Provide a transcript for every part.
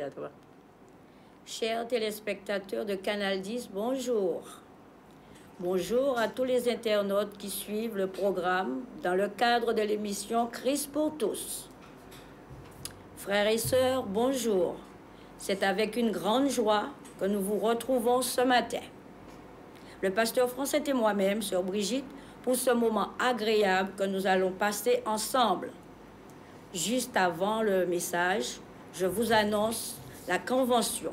à toi. Chers téléspectateurs de Canal 10, bonjour. Bonjour à tous les internautes qui suivent le programme dans le cadre de l'émission Christ pour tous. Frères et sœurs, bonjour. C'est avec une grande joie que nous vous retrouvons ce matin. Le pasteur Français et moi-même, sœur Brigitte, pour ce moment agréable que nous allons passer ensemble. Juste avant le message, je vous annonce la convention.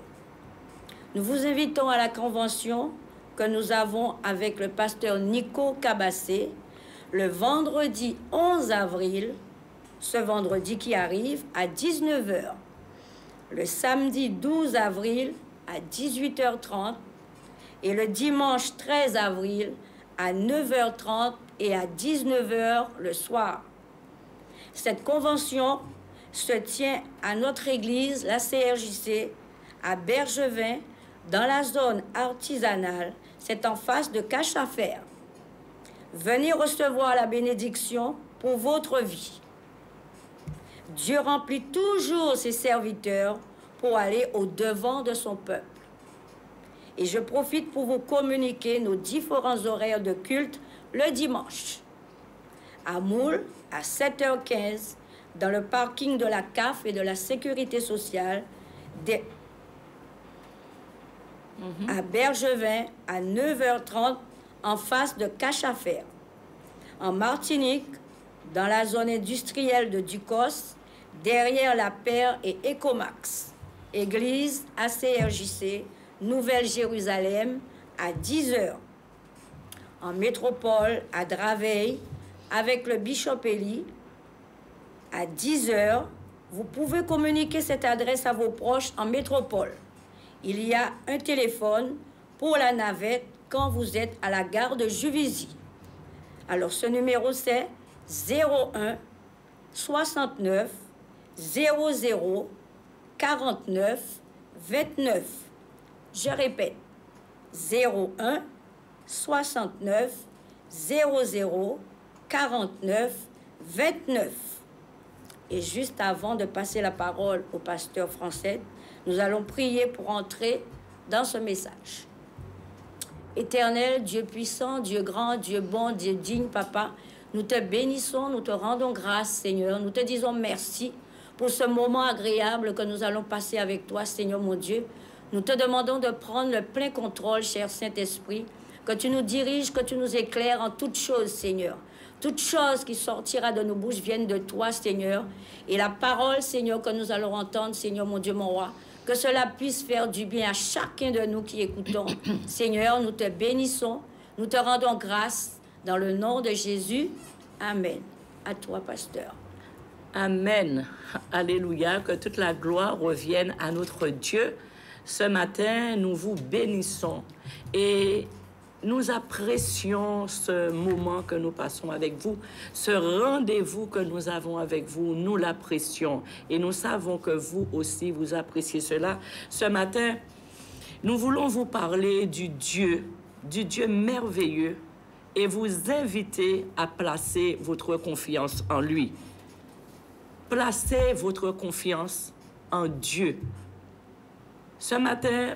Nous vous invitons à la convention que nous avons avec le pasteur Nico Cabassé le vendredi 11 avril, ce vendredi qui arrive, à 19 h, le samedi 12 avril à 18h30 et le dimanche 13 avril à 9h30 et à 19 h le soir. Cette convention se tient à notre église, la CRJC, à Bergevin, dans la zone artisanale. C'est en face de Cache à Faire. Venez recevoir la bénédiction pour votre vie. Dieu remplit toujours ses serviteurs pour aller au-devant de son peuple. Et je profite pour vous communiquer nos différents horaires de culte le dimanche. À Moule, à 7h15, dans le parking de la CAF et de la Sécurité sociale, à Bergevin, à 9h30, en face de Cache à Faire. En Martinique, dans la zone industrielle de Ducos, derrière la Paire et Ecomax. Église ACRJC, Nouvelle-Jérusalem, à 10h. En métropole, à Draveil, avec le Bishop Eli, à 10h. Vous pouvez communiquer cette adresse à vos proches en métropole. Il y a un téléphone pour la navette quand vous êtes à la gare de Juvisy. Alors, ce numéro, c'est 01 69 00 49 29. Je répète, 01 69 00 49 29. Et juste avant de passer la parole au pasteur Français, nous allons prier pour entrer dans ce message. Éternel, Dieu puissant, Dieu grand, Dieu bon, Dieu digne, Papa, nous te bénissons, nous te rendons grâce, Seigneur. Nous te disons merci pour ce moment agréable que nous allons passer avec toi, Seigneur mon Dieu. Nous te demandons de prendre le plein contrôle, cher Saint-Esprit, que tu nous diriges, que tu nous éclaires en toutes choses, Seigneur. Toute chose qui sortira de nos bouches viennent de toi, Seigneur. Et la parole, Seigneur, que nous allons entendre, Seigneur, mon Dieu, mon roi, que cela puisse faire du bien à chacun de nous qui écoutons. Seigneur, nous te bénissons, nous te rendons grâce dans le nom de Jésus. Amen. À toi, pasteur. Amen. Alléluia. Que toute la gloire revienne à notre Dieu. Ce matin, nous vous bénissons et nous apprécions ce moment que nous passons avec vous, ce rendez-vous que nous avons avec vous, nous l'apprécions et nous savons que vous aussi, vous appréciez cela. Ce matin, nous voulons vous parler du Dieu merveilleux et vous inviter à placer votre confiance en lui. Placez votre confiance en Dieu. Ce matin,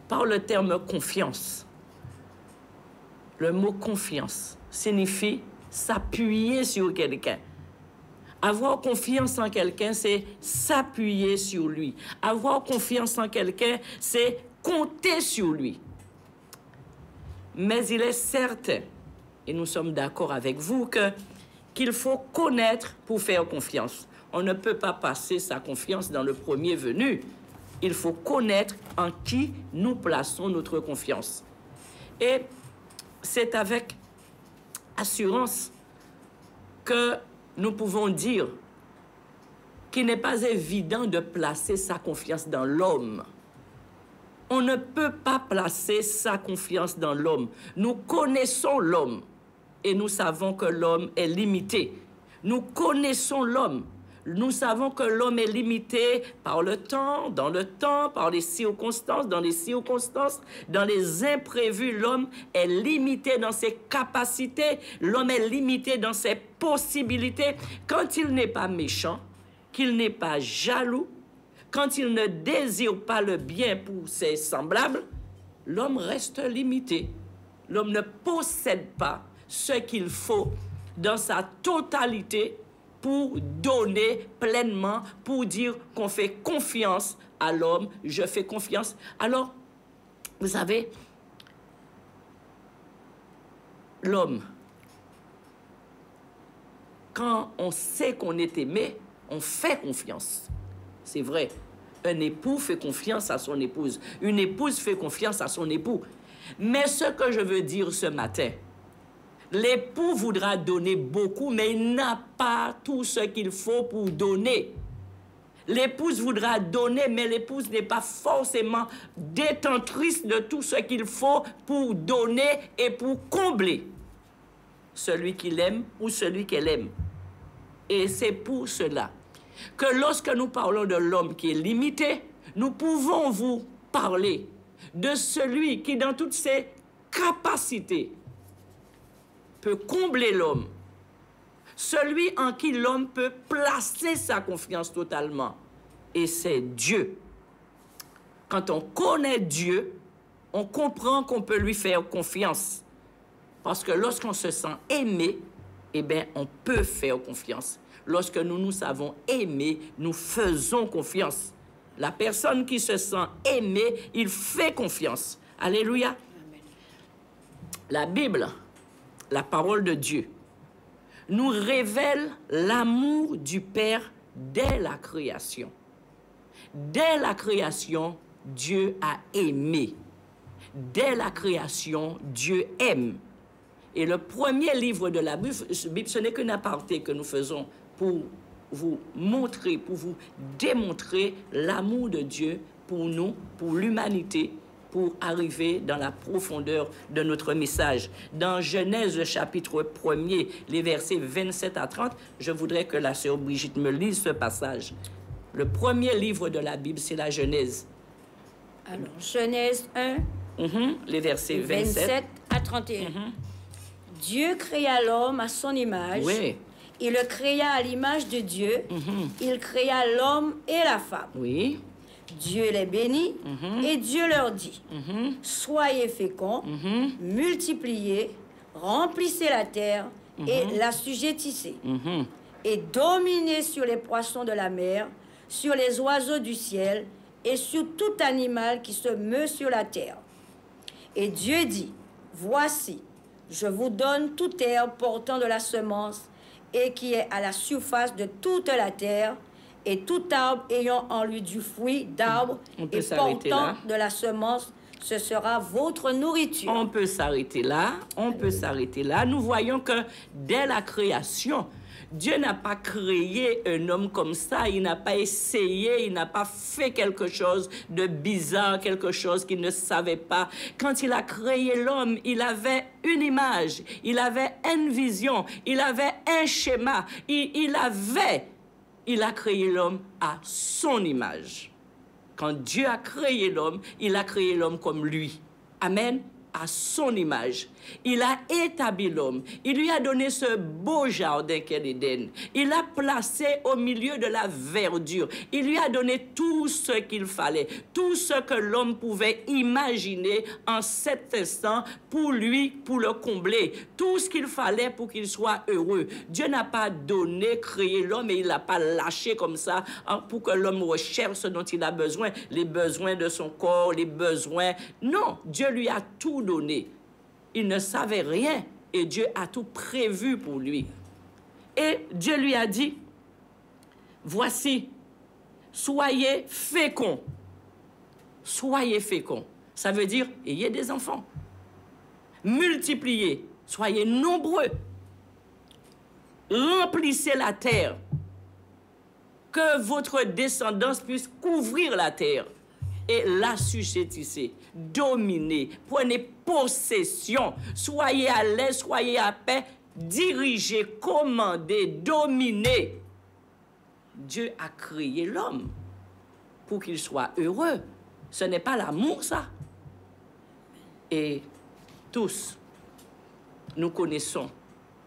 par le terme confiance, le mot confiance signifie s'appuyer sur quelqu'un. Avoir confiance en quelqu'un, c'est s'appuyer sur lui. Avoir confiance en quelqu'un, c'est compter sur lui. Mais il est certain, et nous sommes d'accord avec vous, qu'il faut connaître pour faire confiance. On ne peut pas passer sa confiance dans le premier venu. Il faut connaître en qui nous plaçons notre confiance. Et c'est avec assurance que nous pouvons dire qu'il n'est pas évident de placer sa confiance dans l'homme. On ne peut pas placer sa confiance dans l'homme. Nous connaissons l'homme et nous savons que l'homme est limité. Nous connaissons l'homme. Nous savons que l'homme est limité par le temps, par les circonstances, dans les imprévus. L'homme est limité dans ses capacités, l'homme est limité dans ses possibilités. Quand il n'est pas méchant, qu'il n'est pas jaloux, quand il ne désire pas le bien pour ses semblables, l'homme reste limité. L'homme ne possède pas ce qu'il faut dans sa totalité pour donner pleinement, pour dire qu'on fait confiance à l'homme, je fais confiance. Alors, vous savez, l'homme, quand on sait qu'on est aimé, on fait confiance. C'est vrai. Un époux fait confiance à son épouse. Une épouse fait confiance à son époux. Mais ce que je veux dire ce matin, l'époux voudra donner beaucoup, mais il n'a pas tout ce qu'il faut pour donner. L'épouse voudra donner, mais l'épouse n'est pas forcément détentrice de tout ce qu'il faut pour donner et pour combler celui qu'il aime ou celui qu'elle aime. Et c'est pour cela que lorsque nous parlons de l'homme qui est limité, nous pouvons vous parler de celui qui, dans toutes ses capacités, peut combler l'homme. Celui en qui l'homme peut placer sa confiance totalement. Et c'est Dieu. Quand on connaît Dieu, on comprend qu'on peut lui faire confiance. Parce que lorsqu'on se sent aimé, eh bien, on peut faire confiance. Lorsque nous nous savons aimer, nous faisons confiance. La personne qui se sent aimée, il fait confiance. Alléluia. Amen. La Bible, la parole de Dieu, nous révèle l'amour du Père dès la création. Dès la création, Dieu a aimé. Dès la création, Dieu aime. Et le premier livre de la Bible, ce n'est qu'un aparté que nous faisons pour vous montrer, pour vous démontrer l'amour de Dieu pour nous, pour l'humanité, pour arriver dans la profondeur de notre message. Dans Genèse, chapitre 1er, les versets 27 à 30, je voudrais que la sœur Brigitte me lise ce passage. Le premier livre de la Bible, c'est la Genèse. Alors, Genèse 1, les versets 27 à 31. Dieu créa l'homme à son image. Oui. Il le créa à l'image de Dieu. Il créa l'homme et la femme. Oui. Dieu les bénit et Dieu leur dit, soyez féconds, multipliez, remplissez la terre et l'assujettissez. Et dominez sur les poissons de la mer, sur les oiseaux du ciel et sur tout animal qui se meut sur la terre. Et Dieu dit, voici, je vous donne toute herbe portant de la semence et qui est à la surface de toute la terre, et tout arbre ayant en lui du fruit d'arbre et portant de la semence, ce sera votre nourriture. On peut s'arrêter là, on peut s'arrêter là. Nous voyons que dès la création, Dieu n'a pas créé un homme comme ça, il n'a pas essayé, il n'a pas fait quelque chose de bizarre, quelque chose qu'il ne savait pas. Quand il a créé l'homme, il avait une image, il avait une vision, il avait un schéma, il a créé l'homme à son image. Quand Dieu a créé l'homme, il a créé l'homme comme lui. Amen. À son image. Il a établi l'homme. Il lui a donné ce beau jardin qu'est l'Éden. Il l'a placé au milieu de la verdure. Il lui a donné tout ce qu'il fallait, tout ce que l'homme pouvait imaginer en cet instant pour lui, pour le combler. Tout ce qu'il fallait pour qu'il soit heureux. Dieu n'a pas donné, créé l'homme et il l'a pas lâché comme ça pour que l'homme recherche ce dont il a besoin, les besoins de son corps, les besoins. Non, Dieu lui a tout donné. Il ne savait rien et Dieu a tout prévu pour lui. Et Dieu lui a dit, voici, soyez féconds. Soyez féconds. Ça veut dire, ayez des enfants. Multipliez, soyez nombreux. Remplissez la terre. Que votre descendance puisse couvrir la terre. Et l'assujettissez, dominez, prenez possession, soyez à l'aise, soyez à paix, dirigez, commandez, dominez. Dieu a créé l'homme pour qu'il soit heureux. Ce n'est pas l'amour, ça. Et tous, nous connaissons,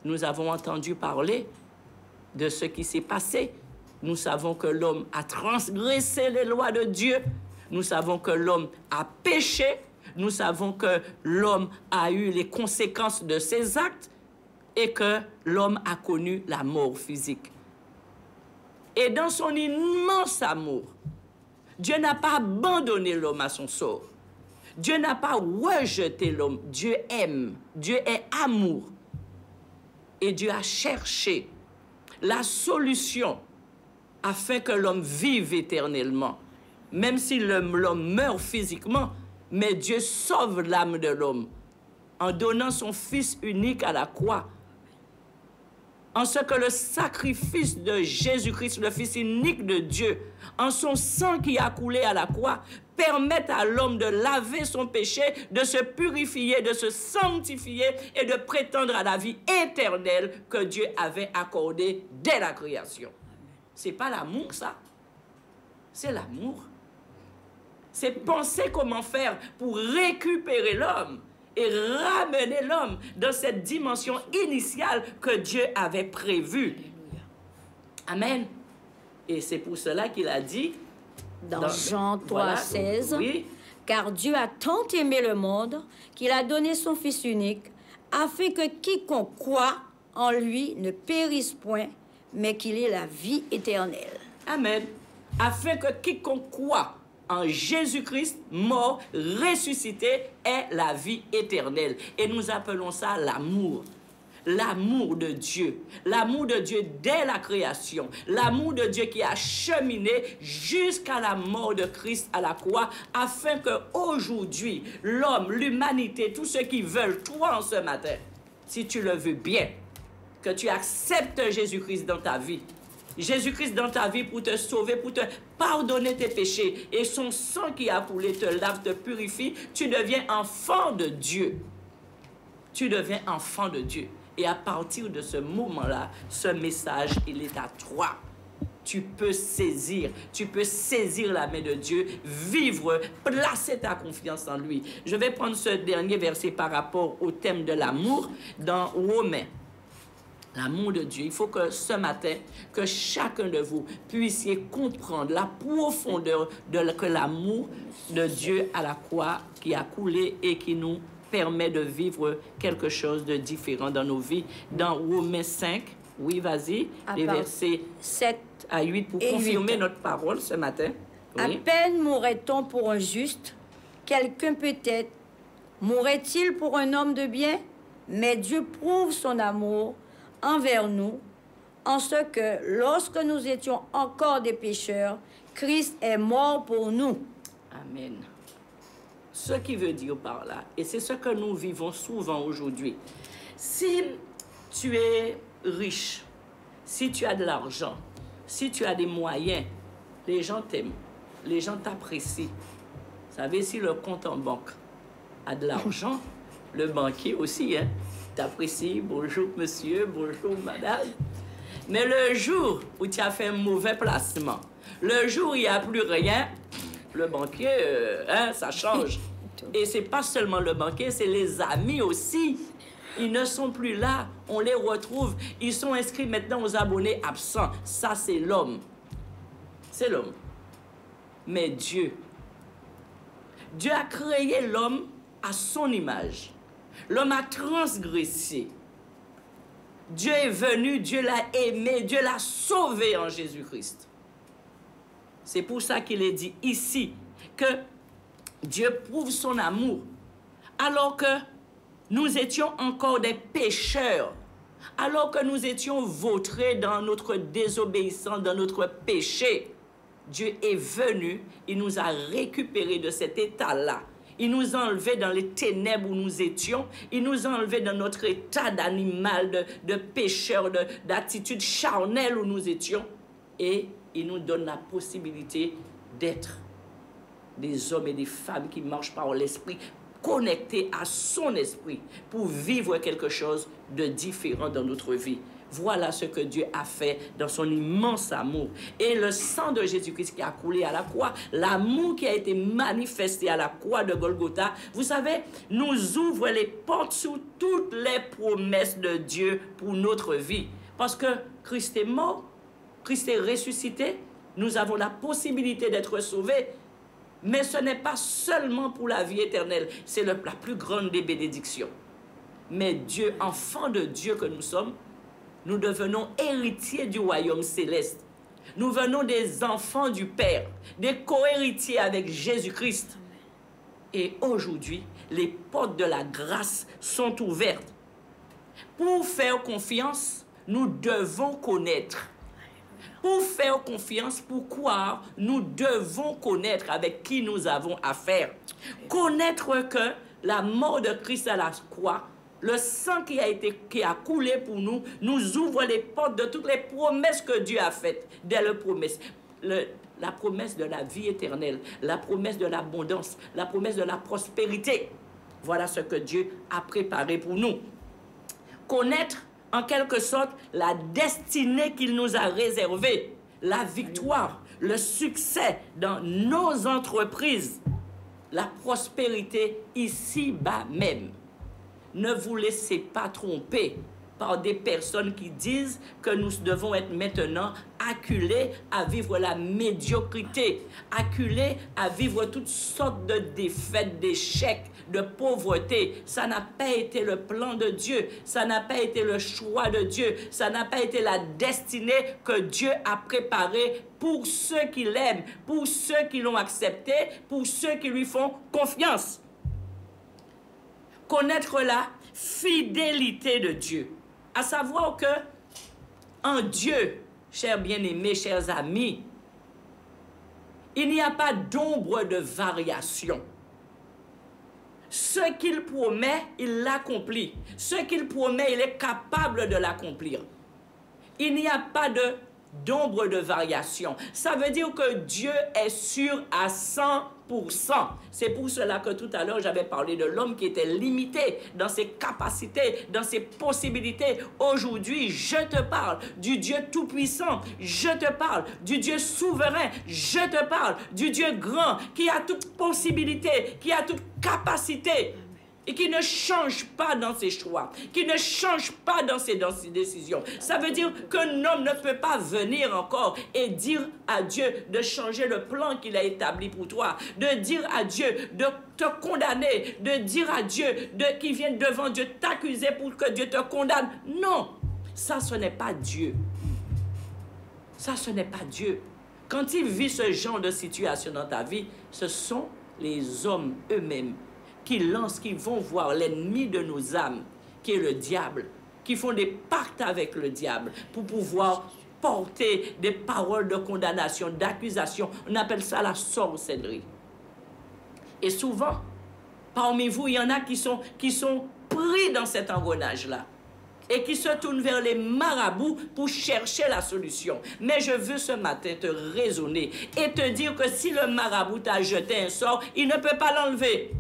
nous avons entendu parler de ce qui s'est passé Nous savons que l'homme a transgressé les lois de Dieu. Nous savons que l'homme a péché. Nous savons que l'homme a eu les conséquences de ses actes et que l'homme a connu la mort physique. Et dans son immense amour, Dieu n'a pas abandonné l'homme à son sort. Dieu n'a pas rejeté l'homme. Dieu aime. Dieu est amour. Et Dieu a cherché la solution afin que l'homme vive éternellement. Même si l'homme meurt physiquement, mais Dieu sauve l'âme de l'homme en donnant son Fils unique à la croix. En ce que le sacrifice de Jésus-Christ, le Fils unique de Dieu, en son sang qui a coulé à la croix, permet à l'homme de laver son péché, de se purifier, de se sanctifier et de prétendre à la vie éternelle que Dieu avait accordée dès la création. Ce n'est pas l'amour, ça. C'est l'amour. C'est penser comment faire pour récupérer l'homme et ramener l'homme dans cette dimension initiale que Dieu avait prévue. Amen. Et c'est pour cela qu'il a dit... Dans Jean 3, voilà, 16, oui. Car Dieu a tant aimé le monde qu'il a donné son Fils unique, afin que quiconque croit en lui ne périsse point, mais qu'il ait la vie éternelle. Amen. Afin que quiconque croit en Jésus-Christ, mort, ressuscité, ait la vie éternelle. Et nous appelons ça l'amour. L'amour de Dieu. L'amour de Dieu dès la création. L'amour de Dieu qui a cheminé jusqu'à la mort de Christ à la croix, afin qu'aujourd'hui, l'homme, l'humanité, tous ceux qui veulent, toi en ce matin, si tu le veux bien, que tu acceptes Jésus-Christ dans ta vie, Jésus-Christ dans ta vie pour te sauver, pour te pardonner tes péchés. Et son sang qui a coulé te lave, te purifie. Tu deviens enfant de Dieu. Tu deviens enfant de Dieu. Et à partir de ce moment-là, ce message, il est à toi. Tu peux saisir la main de Dieu, vivre, placer ta confiance en lui. Je vais prendre ce dernier verset par rapport au thème de l'amour dans Romains. L'amour de Dieu. Il faut que ce matin, que chacun de vous puissiez comprendre la profondeur que l'amour de Dieu à la croix qui a coulé et qui nous permet de vivre quelque chose de différent dans nos vies. Dans Romains 5, oui, vas-y, les versets 7 à 8 pour confirmer 8. Notre parole ce matin. Oui. À peine mourrait-on pour un juste, quelqu'un peut-être mourrait-il pour un homme de bien, mais Dieu prouve son amour envers nous, en ce que lorsque nous étions encore des pécheurs, Christ est mort pour nous. Amen. Ce qui veut dire par là, et c'est ce que nous vivons souvent aujourd'hui, si tu es riche, si tu as de l'argent, si tu as des moyens, les gens t'aiment, les gens t'apprécient. Vous savez, si le compte en banque a de l'argent, le banquier aussi, hein, t'apprécie, bonjour monsieur, bonjour madame. Mais le jour où tu as fait un mauvais placement, le jour où il n'y a plus rien, le banquier, ça change. Et c'est pas seulement le banquier, c'est les amis aussi. Ils ne sont plus là, on les retrouve. Ils sont inscrits maintenant aux abonnés absents. Ça, c'est l'homme. C'est l'homme. Mais Dieu a créé l'homme à son image. L'homme a transgressé. Dieu est venu, Dieu l'a aimé, Dieu l'a sauvé en Jésus-Christ. C'est pour ça qu'il est dit ici que Dieu prouve son amour alors que nous étions encore des pécheurs, alors que nous étions vautrés dans notre désobéissance, dans notre péché. Dieu est venu, il nous a récupérés de cet état-là. Il nous a enlevés dans les ténèbres où nous étions. Il nous a enlevés dans notre état d'animal, de pécheur, d'attitude charnelle où nous étions. Et il nous donne la possibilité d'être des hommes et des femmes qui marchent par l'esprit, connectés à son esprit pour vivre quelque chose de différent dans notre vie. Voilà ce que Dieu a fait dans son immense amour. Et le sang de Jésus-Christ qui a coulé à la croix, l'amour qui a été manifesté à la croix de Golgotha, vous savez, nous ouvre les portes sur toutes les promesses de Dieu pour notre vie. Parce que Christ est mort, Christ est ressuscité, nous avons la possibilité d'être sauvés, mais ce n'est pas seulement pour la vie éternelle, c'est la plus grande des bénédictions. Mais Dieu, enfant de Dieu que nous sommes, nous devenons héritiers du royaume céleste. Nous venons des enfants du Père, des co-héritiers avec Jésus-Christ. Et aujourd'hui, les portes de la grâce sont ouvertes. Pour faire confiance, nous devons connaître. Pour faire confiance, pour croire, nous devons connaître avec qui nous avons affaire. Connaître que la mort de Christ à la croix, le sang qui a coulé pour nous, nous ouvre les portes de toutes les promesses que Dieu a faites. Dès la promesse de la vie éternelle, la promesse de l'abondance, la promesse de la prospérité. Voilà ce que Dieu a préparé pour nous. Connaître, en quelque sorte, la destinée qu'il nous a réservée, la victoire, le succès dans nos entreprises, la prospérité ici-bas même. Ne vous laissez pas tromper par des personnes qui disent que nous devons être maintenant acculés à vivre la médiocrité, acculés à vivre toutes sortes de défaites, d'échecs, de pauvreté. Ça n'a pas été le plan de Dieu, ça n'a pas été le choix de Dieu, ça n'a pas été la destinée que Dieu a préparée pour ceux qui l'aiment, pour ceux qui l'ont accepté, pour ceux qui lui font confiance. Connaître la fidélité de Dieu. À savoir que en Dieu, chers bien-aimés, chers amis, il n'y a pas d'ombre de variation. Ce qu'il promet, il l'accomplit. Ce qu'il promet, il est capable de l'accomplir. Il n'y a pas d'ombre de variation. Ça veut dire que Dieu est sûr à 100%. C'est pour cela que tout à l'heure, j'avais parlé de l'homme qui était limité dans ses capacités, dans ses possibilités. Aujourd'hui, je te parle du Dieu tout-puissant. Je te parle du Dieu souverain. Je te parle du Dieu grand qui a toute possibilité, qui a toute capacité et qui ne change pas dans ses choix, qui ne change pas dans ses décisions. Ça veut dire qu'un homme ne peut pas venir encore et dire à Dieu de changer le plan qu'il a établi pour toi, de dire à Dieu de te condamner, de dire à Dieu qu'il vienne devant Dieu t'accuser pour que Dieu te condamne. Non, ça ce n'est pas Dieu. Ça ce n'est pas Dieu. Quand il vit ce genre de situation dans ta vie, ce sont les hommes eux-mêmes qui vont voir l'ennemi de nos âmes, qui est le diable, qui font des pactes avec le diable pour pouvoir porter des paroles de condamnation, d'accusation. On appelle ça la sorcellerie. Et souvent, parmi vous, il y en a qui sont pris dans cet engrenage-là et qui se tournent vers les marabouts pour chercher la solution. Mais je veux ce matin te raisonner et te dire que si le marabout t'a jeté un sort, il ne peut pas l'enlever.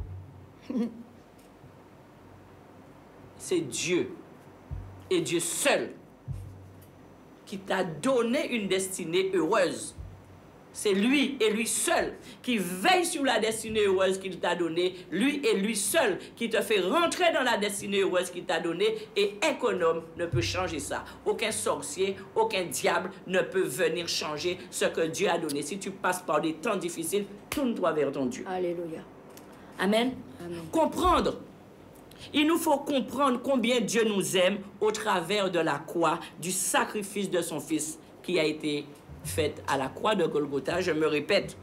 C'est Dieu, et Dieu seul, qui t'a donné une destinée heureuse. C'est lui et lui seul qui veille sur la destinée heureuse qu'il t'a donnée. Lui et lui seul qui te fait rentrer dans la destinée heureuse qu'il t'a donnée. Et aucun homme ne peut changer ça. Aucun sorcier, aucun diable ne peut venir changer ce que Dieu a donné. Si tu passes par des temps difficiles, tourne-toi vers ton Dieu. Alléluia. Amen. Amen. Comprendre. Il nous faut comprendre combien Dieu nous aime au travers de la croix, du sacrifice de son Fils qui a été fait à la croix de Golgotha. Je me répète.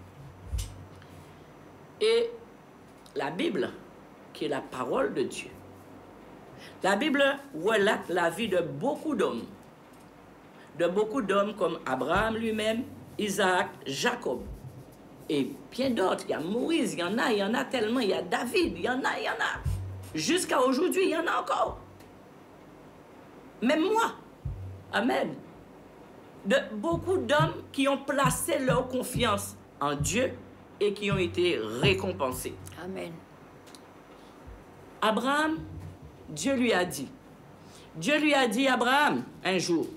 Et la Bible, qui est la parole de Dieu, la Bible relate la vie de beaucoup d'hommes comme Abraham lui-même, Isaac, Jacob. Et bien d'autres, il y a Moïse, il y en a tellement, il y a David, il y en a. Jusqu'à aujourd'hui, il y en a encore. Même moi. Amen. De beaucoup d'hommes qui ont placé leur confiance en Dieu et qui ont été récompensés. Amen. Abraham, Dieu lui a dit, Abraham, un jour,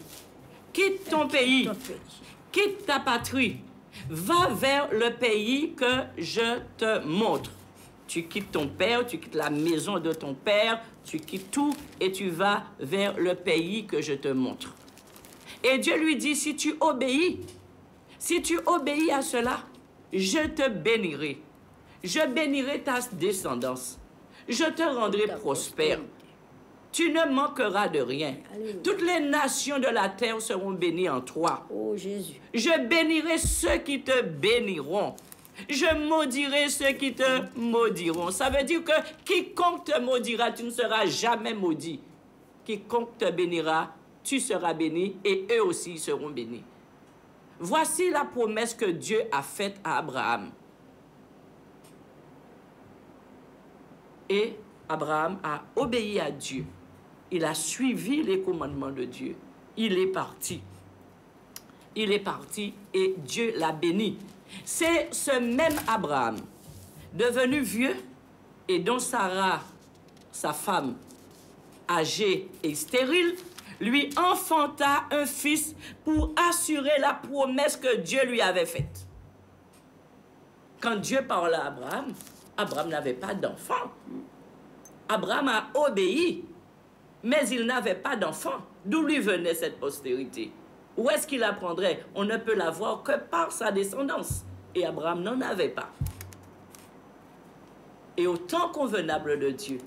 quitte ton pays, quitte ta patrie, va vers le pays que je te montre. Tu quittes ton père, tu quittes la maison de ton père, tu quittes tout et tu vas vers le pays que je te montre. Et Dieu lui dit, si tu obéis à cela, je te bénirai. Je bénirai ta descendance. Je te rendrai prospère. Tu ne manqueras de rien. Alléluia. Toutes les nations de la terre seront bénies en toi. Oh Jésus. Je bénirai ceux qui te béniront. Je maudirai ceux qui te maudiront. Ça veut dire que quiconque te maudira, tu ne seras jamais maudit. Quiconque te bénira, tu seras béni et eux aussi seront bénis. Voici la promesse que Dieu a faite à Abraham. Et Abraham a obéi à Dieu. Il a suivi les commandements de Dieu. Il est parti. Il est parti et Dieu l'a béni. C'est ce même Abraham, devenu vieux et dont Sarah, sa femme, âgée et stérile, lui enfanta un fils pour assurer la promesse que Dieu lui avait faite. Quand Dieu parla à Abraham, Abraham n'avait pas d'enfant. Abraham a obéi, mais il n'avait pas d'enfant. D'où lui venait cette postérité? Où est-ce qu'il apprendrait? On ne peut l'avoir que par sa descendance. Et Abraham n'en avait pas. Et au temps convenable de Dieu,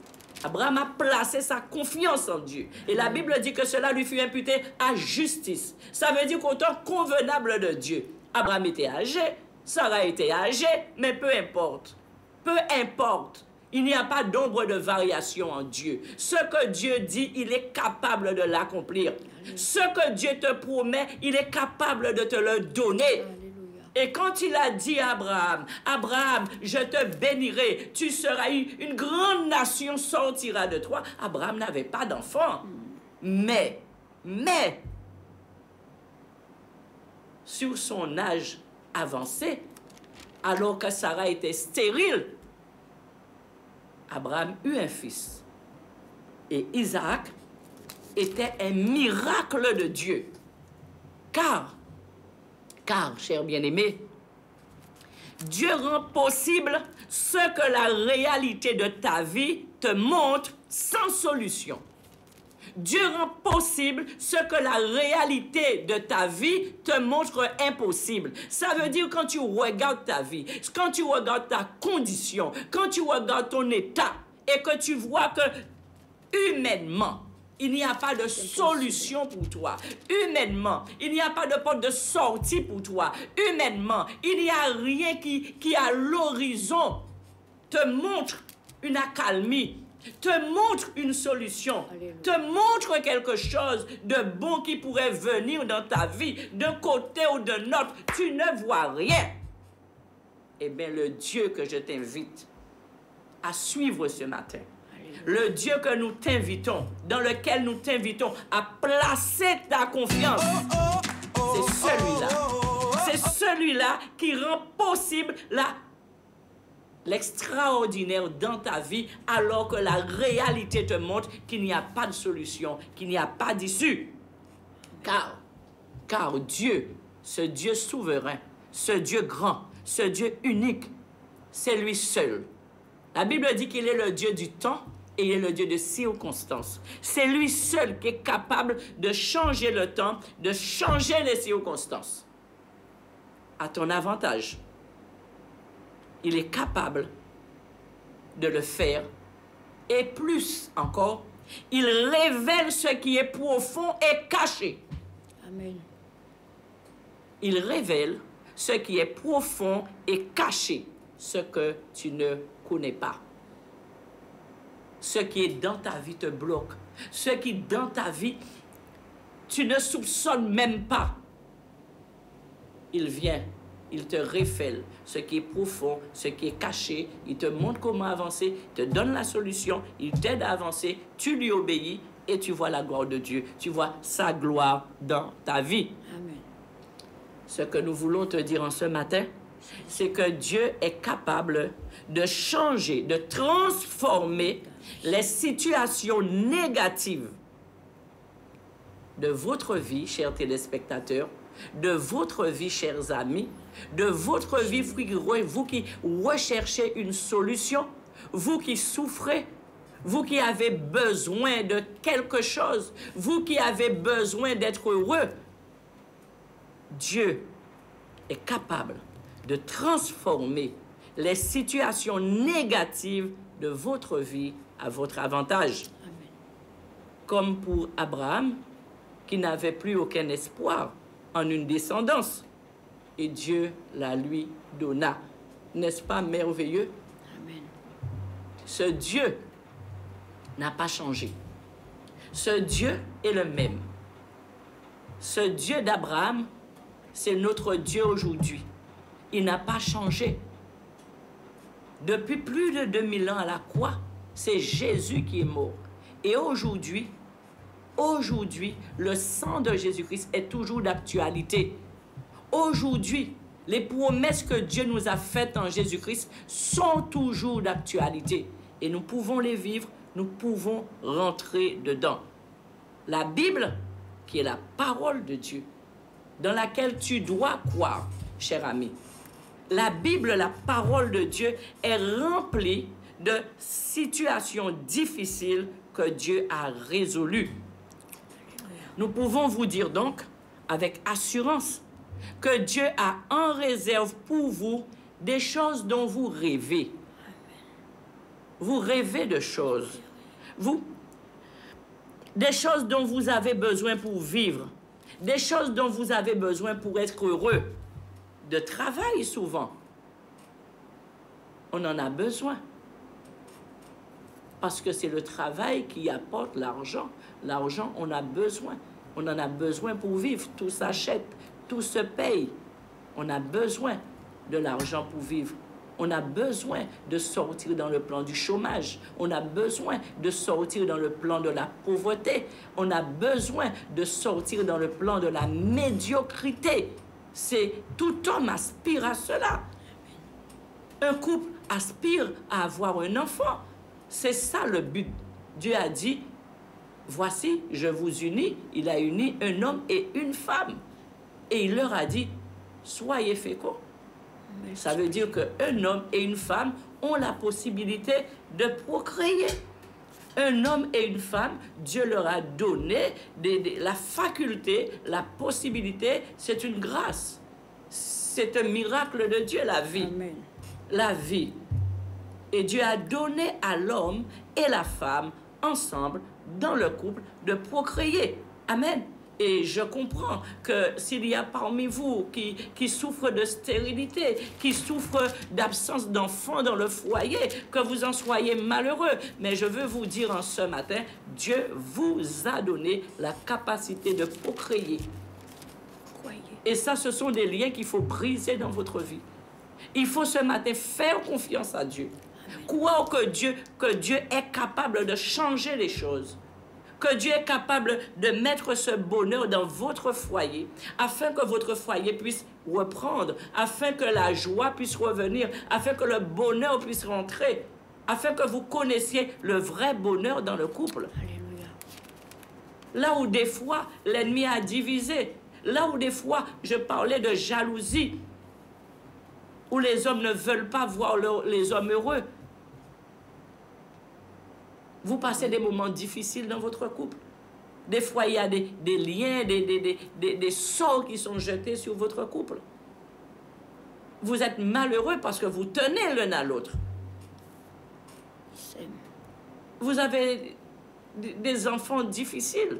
Abraham a placé sa confiance en Dieu. Et la Bible dit que cela lui fut imputé à justice. Ça veut dire qu'au temps convenable de Dieu, Abraham était âgé, Sarah était âgée, mais peu importe. Peu importe. Il n'y a pas d'ombre de variation en Dieu. Ce que Dieu dit, il est capable de l'accomplir. Ce que Dieu te promet, il est capable de te le donner. Alléluia. Et quand il a dit à Abraham, Abraham, je te bénirai, tu seras une grande nation sortira de toi. Abraham n'avait pas d'enfant. Mais, sur son âge avancé, alors que Sarah était stérile, Abraham eut un fils. Et Isaac était un miracle de Dieu. Car, cher bien-aimé, Dieu rend possible ce que la réalité de ta vie te montre sans solution. Dieu rend possible ce que la réalité de ta vie te montre impossible. Ça veut dire quand tu regardes ta vie, quand tu regardes ta condition, quand tu regardes ton état et que tu vois que humainement, il n'y a pas de solution pour toi. Humainement, il n'y a pas de porte de sortie pour toi. Humainement, il n'y a rien qui à l'horizon te montre une accalmie, te montre une solution, Alléluia. Te montre quelque chose de bon qui pourrait venir dans ta vie, d'un côté ou de l'autre. Tu ne vois rien. Eh bien, le Dieu que je t'invite à suivre ce matin, le Dieu que nous t'invitons, dans lequel nous t'invitons à placer ta confiance, c'est celui-là. C'est celui-là qui rend possible l'extraordinaire dans ta vie, alors que la réalité te montre qu'il n'y a pas de solution, qu'il n'y a pas d'issue. Car Dieu, ce Dieu souverain, ce Dieu grand, ce Dieu unique, c'est lui seul. La Bible dit qu'il est le Dieu du temps et il est le Dieu de circonstances. C'est lui seul qui est capable de changer le temps, de changer les circonstances. À ton avantage. Il est capable de le faire. Et plus encore, il révèle ce qui est profond et caché. Amen. Il révèle ce qui est profond et caché, ce que tu ne connais pas. Ce qui est dans ta vie te bloque. Ce qui dans ta vie, tu ne soupçonnes même pas. Il vient. Il te révèle ce qui est profond, ce qui est caché. Il te montre comment avancer, te donne la solution, il t'aide à avancer, tu lui obéis et tu vois la gloire de Dieu. Tu vois sa gloire dans ta vie. Amen. Ce que nous voulons te dire en ce matin, c'est que Dieu est capable de changer, de transformer les situations négatives de votre vie, chers téléspectateurs, de votre vie, chers amis, de votre vie, vous qui recherchez une solution, vous qui souffrez, vous qui avez besoin de quelque chose, vous qui avez besoin d'être heureux. Dieu est capable de transformer les situations négatives de votre vie à votre avantage. Amen. Comme pour Abraham, qui n'avait plus aucun espoir en une descendance. Et Dieu la lui donna. N'est-ce pas merveilleux? Amen. Ce Dieu n'a pas changé. Ce Dieu est le même. Ce Dieu d'Abraham, c'est notre Dieu aujourd'hui. Il n'a pas changé. Depuis plus de 2000 ans à la croix, c'est Jésus qui est mort. Et aujourd'hui, le sang de Jésus-Christ est toujours d'actualité. Aujourd'hui, les promesses que Dieu nous a faites en Jésus-Christ sont toujours d'actualité. Et nous pouvons les vivre, nous pouvons rentrer dedans. La Bible, qui est la parole de Dieu, dans laquelle tu dois croire, cher ami. La Bible, la parole de Dieu, est remplie de situations difficiles que Dieu a résolues. Nous pouvons vous dire donc, avec assurance, que Dieu a en réserve pour vous des choses dont vous rêvez. Vous rêvez de choses. Des choses dont vous avez besoin pour vivre. Des choses dont vous avez besoin pour être heureux. De travail, souvent. On en a besoin. Parce que c'est le travail qui apporte l'argent. L'argent, on a besoin. On en a besoin pour vivre. Tout s'achète, tout se paye. On a besoin de l'argent pour vivre. On a besoin de sortir dans le plan du chômage. On a besoin de sortir dans le plan de la pauvreté. On a besoin de sortir dans le plan de la médiocrité. Tout homme aspire à cela. Un couple aspire à avoir un enfant. C'est ça le but. Dieu a dit, voici, je vous unis. Il a uni un homme et une femme. Et il leur a dit, soyez féconds. Ça veut dire qu'un homme et une femme ont la possibilité de procréer. Un homme et une femme, Dieu leur a donné la faculté, la possibilité. C'est une grâce. C'est un miracle de Dieu, la vie. Amen. La vie. Et Dieu a donné à l'homme et la femme, ensemble, dans le couple, de procréer. Amen. Et je comprends que s'il y a parmi vous qui souffrent de stérilité, qui souffrent d'absence d'enfants dans le foyer, que vous en soyez malheureux. Mais je veux vous dire en ce matin, Dieu vous a donné la capacité de procréer. Et ça, ce sont des liens qu'il faut briser dans votre vie. Il faut ce matin faire confiance à Dieu. Croire que Dieu est capable de changer les choses. Que Dieu est capable de mettre ce bonheur dans votre foyer, afin que votre foyer puisse reprendre, afin que la joie puisse revenir, afin que le bonheur puisse rentrer, afin que vous connaissiez le vrai bonheur dans le couple. Alléluia. Là où des fois l'ennemi a divisé, là où des fois je parlais de jalousie, où les hommes ne veulent pas voir les hommes heureux. Vous passez des moments difficiles dans votre couple. Des fois, il y a des liens, des sorts qui sont jetés sur votre couple. Vous êtes malheureux parce que vous tenez l'un à l'autre. Vous avez des enfants difficiles,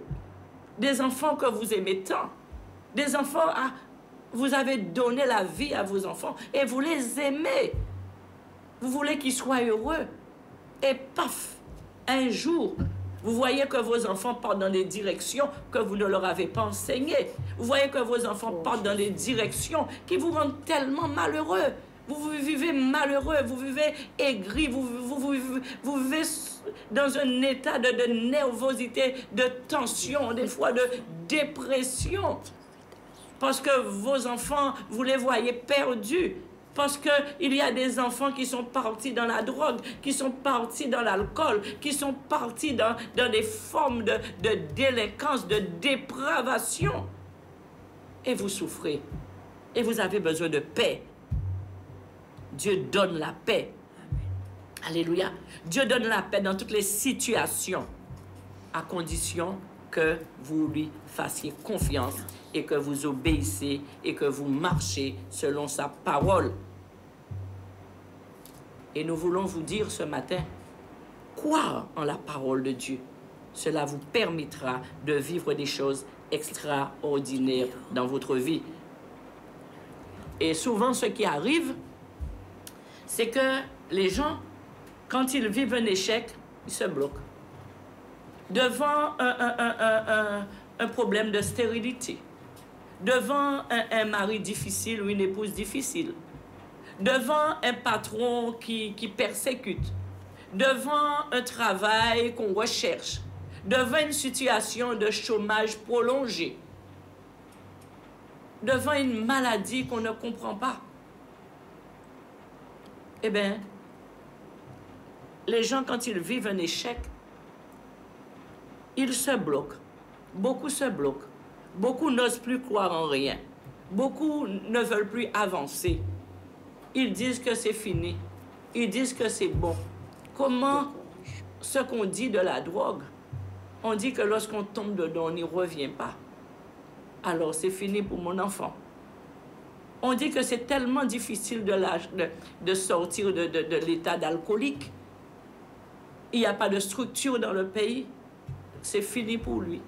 des enfants que vous aimez tant, des enfants, vous avez donné la vie à vos enfants et vous les aimez. Vous voulez qu'ils soient heureux. Et paf! Un jour, vous voyez que vos enfants partent dans des directions que vous ne leur avez pas enseignées. Vous voyez que vos enfants partent dans des directions qui vous rendent tellement malheureux. Vous vivez malheureux, vous vivez aigri, vous vivez dans un état de nervosité, de tension, des fois de dépression. Parce que vos enfants, vous les voyez perdus. Parce qu'il y a des enfants qui sont partis dans la drogue, qui sont partis dans l'alcool, qui sont partis dans des formes de délinquance, de dépravation. Et vous souffrez. Et vous avez besoin de paix. Dieu donne la paix. Alléluia. Dieu donne la paix dans toutes les situations, à condition que vous lui fassiez confiance et que vous obéissez et que vous marchez selon sa parole. Et nous voulons vous dire ce matin, croire en la parole de Dieu. Cela vous permettra de vivre des choses extraordinaires dans votre vie. Et souvent, ce qui arrive, c'est que les gens, quand ils vivent un échec, ils se bloquent. Devant un problème de stérilité, devant un mari difficile ou une épouse difficile, devant un patron qui persécute, devant un travail qu'on recherche, devant une situation de chômage prolongé, devant une maladie qu'on ne comprend pas, eh bien, les gens, quand ils vivent un échec, ils se bloquent. Beaucoup se bloquent. Beaucoup n'osent plus croire en rien. Beaucoup ne veulent plus avancer. Ils disent que c'est fini. Ils disent que c'est bon. Comment ce qu'on dit de la drogue, on dit que lorsqu'on tombe dedans, on n'y revient pas. Alors c'est fini pour mon enfant. On dit que c'est tellement difficile de sortir de l'état d'alcoolique. Il n'y a pas de structure dans le pays. C'est fini pour lui.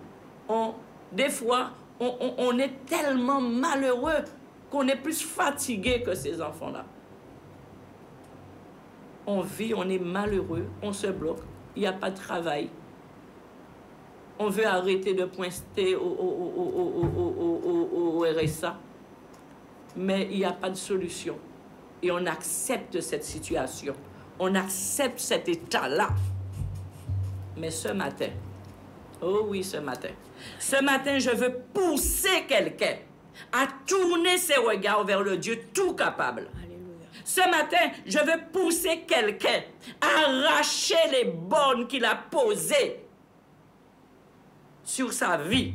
Des fois, on est tellement malheureux qu'on est plus fatigué que ces enfants-là. On vit, on est malheureux, on se bloque, il n'y a pas de travail. On veut arrêter de pointer au RSA, mais il n'y a pas de solution. Et on accepte cette situation. On accepte cet état-là. Mais ce matin, oh oui, ce matin, je veux pousser quelqu'un à tourner ses regards vers le Dieu tout capable. Ce matin, je veux pousser quelqu'un à arracher les bornes qu'il a posées sur sa vie,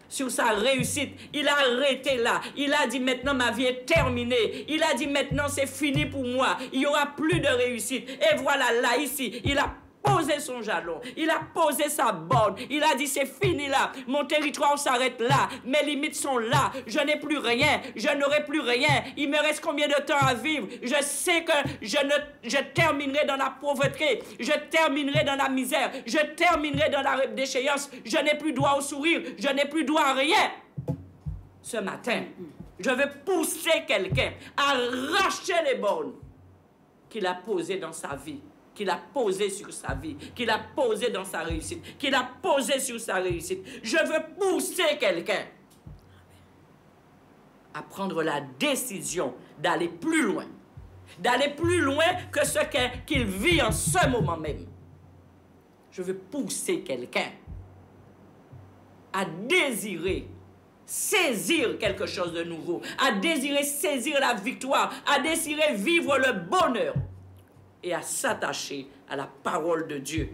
sur sa réussite. Il a arrêté là. Il a dit maintenant ma vie est terminée. Il a dit maintenant c'est fini pour moi. Il n'y aura plus de réussite. Et voilà là, ici, il a posé son jalon, il a posé sa borne, il a dit c'est fini là, mon territoire s'arrête là, mes limites sont là, je n'ai plus rien, je n'aurai plus rien, il me reste combien de temps à vivre, je sais que je terminerai dans la pauvreté, je terminerai dans la misère, je terminerai dans la déchéance, je n'ai plus droit au sourire, je n'ai plus droit à rien. Ce matin, je veux pousser quelqu'un à arracher les bornes qu'il a posées dans sa vie, qu'il a posé sur sa vie, qu'il a posé dans sa réussite, qu'il a posé sur sa réussite. Je veux pousser quelqu'un à prendre la décision d'aller plus loin que ce qu'il vit en ce moment même. Je veux pousser quelqu'un à désirer saisir quelque chose de nouveau, à désirer saisir la victoire, à désirer vivre le bonheur et à s'attacher à la parole de Dieu.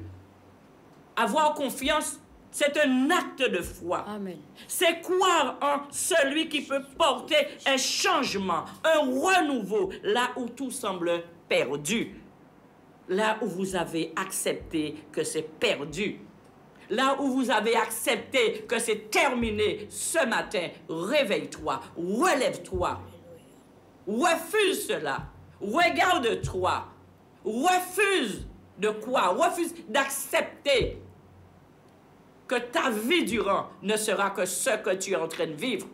Avoir confiance, c'est un acte de foi. Amen. C'est croire en celui qui peut porter un changement, un renouveau, là où tout semble perdu. Là où vous avez accepté que c'est perdu. Là où vous avez accepté que c'est terminé, ce matin, réveille-toi, relève-toi. Refuse cela. Regarde-toi. Refuse de quoi? Refuse d'accepter que ta vie durant ne sera que ce que tu es en train de vivre.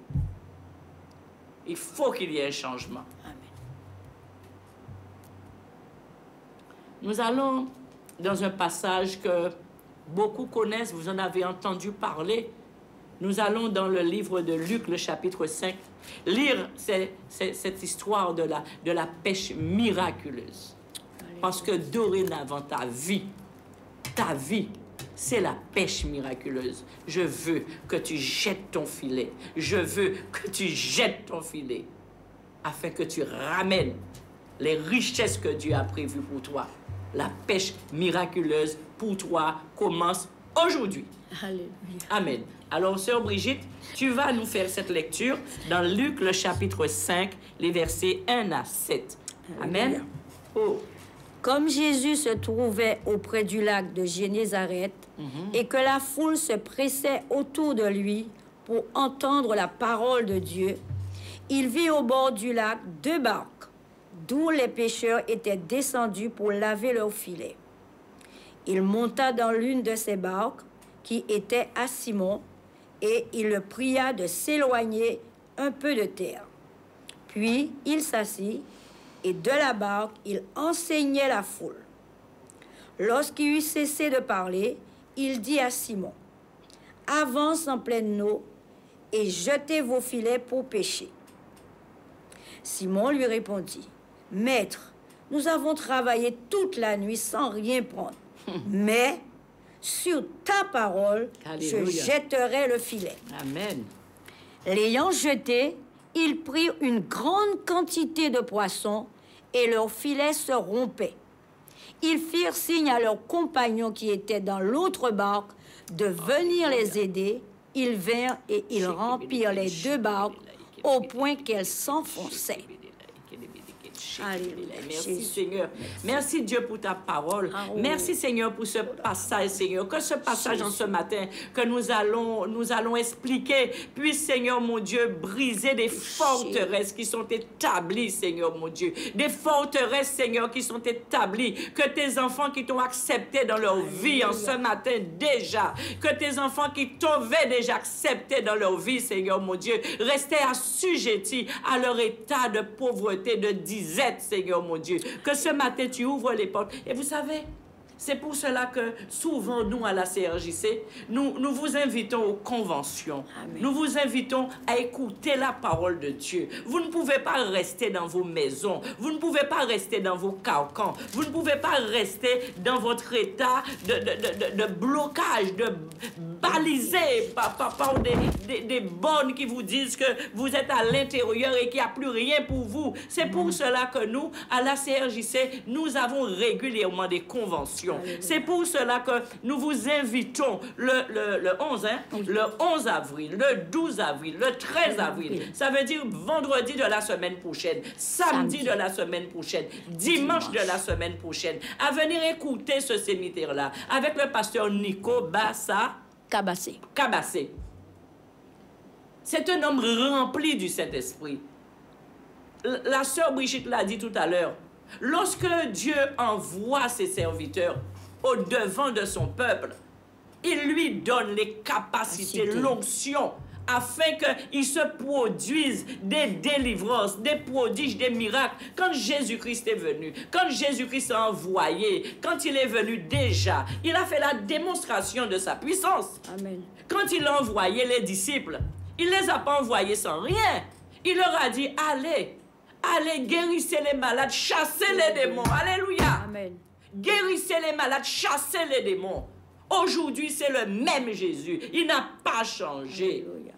Il faut qu'il y ait un changement. Amen. Nous allons dans un passage que beaucoup connaissent, vous en avez entendu parler. Nous allons dans le livre de Luc, le chapitre 5, lire cette histoire de la pêche miraculeuse. Parce que dorénavant, ta vie, c'est la pêche miraculeuse. Je veux que tu jettes ton filet. Je veux que tu jettes ton filet afin que tu ramènes les richesses que Dieu a prévues pour toi. La pêche miraculeuse pour toi commence aujourd'hui. Alléluia. Amen. Alors, sœur Brigitte, tu vas nous faire cette lecture dans Luc, le chapitre 5, les versets 1 à 7. Amen. Oh. Comme Jésus se trouvait auprès du lac de Génézareth et que la foule se pressait autour de lui pour entendre la parole de Dieu, il vit au bord du lac 2 barques, d'où les pêcheurs étaient descendus pour laver leurs filets. Il monta dans l'une de ces barques, qui était à Simon, et il le pria de s'éloigner un peu de terre. Puis il s'assit, et de la barque, il enseignait la foule. Lorsqu'il eut cessé de parler, il dit à Simon, « Avance en pleine eau et jetez vos filets pour pêcher. » Simon lui répondit, « Maître, nous avons travaillé toute la nuit sans rien prendre, mais sur ta parole, Alléluia. je jetterai le filet. » Amen. L'ayant jeté, ils prirent une grande quantité de poissons et leurs filets se rompaient. Ils firent signe à leurs compagnons qui étaient dans l'autre barque de venir les aider. Ils vinrent et ils remplirent les 2 barques au point qu'elles s'enfonçaient. Alléluia. Merci Jésus. Seigneur. Merci Dieu pour ta parole. Ah, oh. Merci Seigneur pour ce passage, Seigneur. Que ce passage en ce matin que nous allons expliquer puisse, Seigneur mon Dieu, briser des forteresses qui sont établies, Seigneur mon Dieu. Des forteresses, Seigneur, qui sont établies. Que tes enfants qui t'ont accepté dans leur vie en ce matin déjà, que tes enfants qui t'avaient déjà accepté dans leur vie, Seigneur mon Dieu, restaient assujettis à leur état de pauvreté, de disette, Seigneur mon Dieu. Que ce matin, tu ouvres les portes. Et vous savez, c'est pour cela que souvent, nous, à la CRJC, nous vous invitons aux conventions. Amen. Nous vous invitons à écouter la parole de Dieu. Vous ne pouvez pas rester dans vos maisons. Vous ne pouvez pas rester dans vos carcans. Vous ne pouvez pas rester dans votre état de blocage, de balisé par des bonnes qui vous disent que vous êtes à l'intérieur et qu'il n'y a plus rien pour vous. C'est pour cela que nous, à la CRJC, nous avons régulièrement des conventions. C'est pour cela que nous vous invitons le 11, hein? Le 11 avril, le 12 avril, le 13 avril. Ça veut dire vendredi de la semaine prochaine, samedi de la semaine prochaine, dimanche de la semaine prochaine, à venir écouter ce séminaire-là avec le pasteur Nico Bassa Kabassé. C'est un homme rempli du Saint-Esprit. La sœur Brigitte l'a dit tout à l'heure. Lorsque Dieu envoie ses serviteurs au devant de son peuple, il lui donne les capacités, l'onction, afin qu'ils se produisent des délivrances, des prodiges, des miracles. Quand Jésus-Christ est venu, quand Jésus-Christ a envoyé, quand il est venu déjà, il a fait la démonstration de sa puissance. Amen. Quand il a envoyé les disciples, il ne les a pas envoyés sans rien. Il leur a dit, allez, guérissez les malades, chassez les démons. Alléluia. Amen. Guérissez les malades, chassez les démons. Aujourd'hui, c'est le même Jésus. Il n'a pas changé. Alléluia.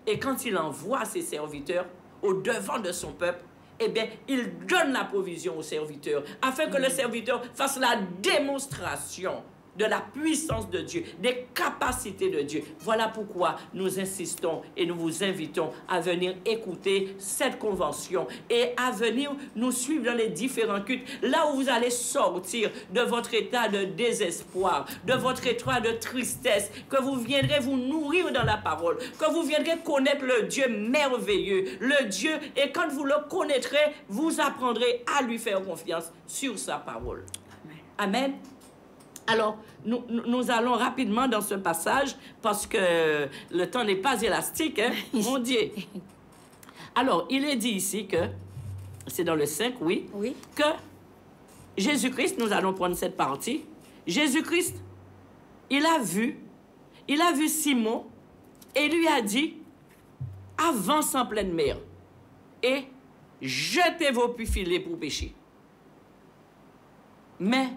Et quand il envoie ses serviteurs au devant de son peuple, eh bien, il donne la provision aux serviteurs, afin que le serviteur fasse la démonstration de la puissance de Dieu, des capacités de Dieu. Voilà pourquoi nous insistons et nous vous invitons à venir écouter cette convention et à venir nous suivre dans les différents cultes, là où vous allez sortir de votre état de désespoir, de votre état de tristesse, que vous viendrez vous nourrir dans la parole, que vous viendrez connaître le Dieu merveilleux, le Dieu, et quand vous le connaîtrez, vous apprendrez à lui faire confiance sur sa parole. Amen. Amen. Alors, nous allons rapidement dans ce passage parce que le temps n'est pas élastique, hein, mon Dieu. Alors, il est dit ici que, c'est dans le 5, oui, que Jésus-Christ, nous allons prendre cette partie, Jésus-Christ, il a vu Simon et lui a dit, avance en pleine mer et jetez vos filets pour pêcher. Mais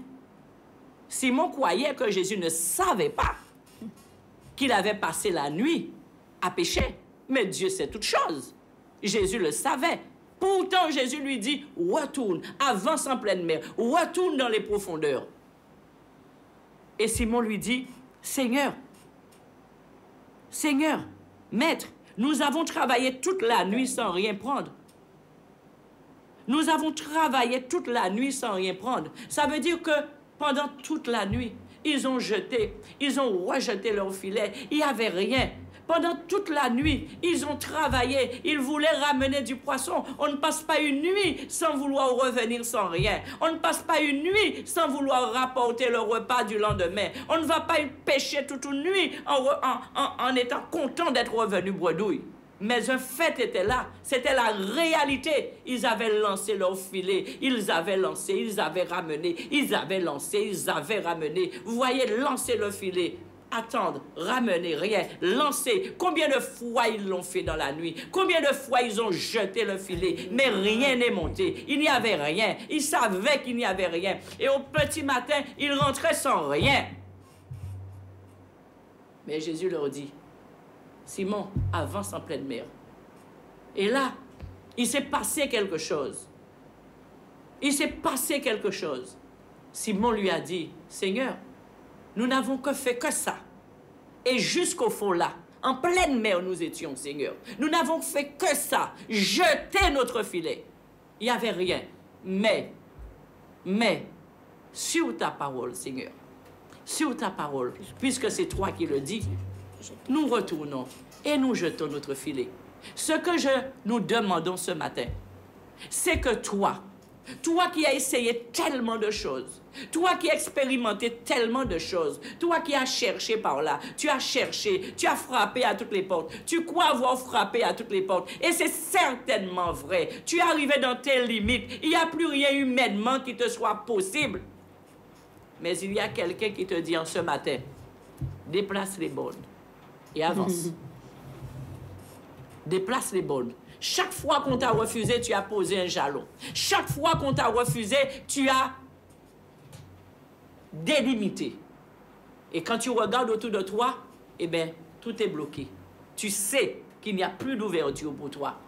Simon croyait que Jésus ne savait pas qu'il avait passé la nuit à pêcher. Mais Dieu sait toutes choses. Jésus le savait. Pourtant, Jésus lui dit, retourne, avance en pleine mer, retourne dans les profondeurs. Et Simon lui dit, Seigneur, Maître, nous avons travaillé toute la nuit sans rien prendre. Nous avons travaillé toute la nuit sans rien prendre. Ça veut dire que pendant toute la nuit, ils ont rejeté leur filet. Il n'y avait rien. Pendant toute la nuit, ils ont travaillé. Ils voulaient ramener du poisson. On ne passe pas une nuit sans vouloir revenir sans rien. On ne passe pas une nuit sans vouloir rapporter le repas du lendemain. On ne va pas pêcher toute une nuit en étant content d'être revenu bredouille. Mais un fait était là, c'était la réalité. Ils avaient lancé leur filet, ils avaient lancé, ils avaient ramené, ils avaient lancé, ils avaient ramené. Vous voyez, lancer le filet, attendre, ramener, rien, lancer. Combien de fois ils l'ont fait dans la nuit? Combien de fois ils ont jeté le filet? Mais rien n'est monté, il n'y avait rien. Ils savaient qu'il n'y avait rien. Et au petit matin, ils rentraient sans rien. Mais Jésus leur dit, Simon, avance en pleine mer. Et là, il s'est passé quelque chose. Il s'est passé quelque chose. Simon lui a dit, Seigneur, nous n'avons fait que ça. Et jusqu'au fond là, en pleine mer nous étions, Seigneur. Nous n'avons fait que ça, jeter notre filet. Il n'y avait rien. Mais, sur ta parole, Seigneur, sur ta parole, puisque c'est toi qui le dis, nous retournons et nous jetons notre filet. Ce que nous demandons ce matin, c'est que toi qui as essayé tellement de choses, toi qui as expérimenté tellement de choses, toi qui as cherché par là, tu as cherché, tu as frappé à toutes les portes, tu crois avoir frappé à toutes les portes, et c'est certainement vrai, tu es arrivé dans tes limites, il n'y a plus rien humainement qui te soit possible. Mais il y a quelqu'un qui te dit en ce matin, déplace les bornes et avance. Déplace les bornes. Chaque fois qu'on t'a refusé, tu as posé un jalon. Chaque fois qu'on t'a refusé, tu as délimité. Et quand tu regardes autour de toi, eh bien, tout est bloqué. Tu sais qu'il n'y a plus d'ouverture pour toi.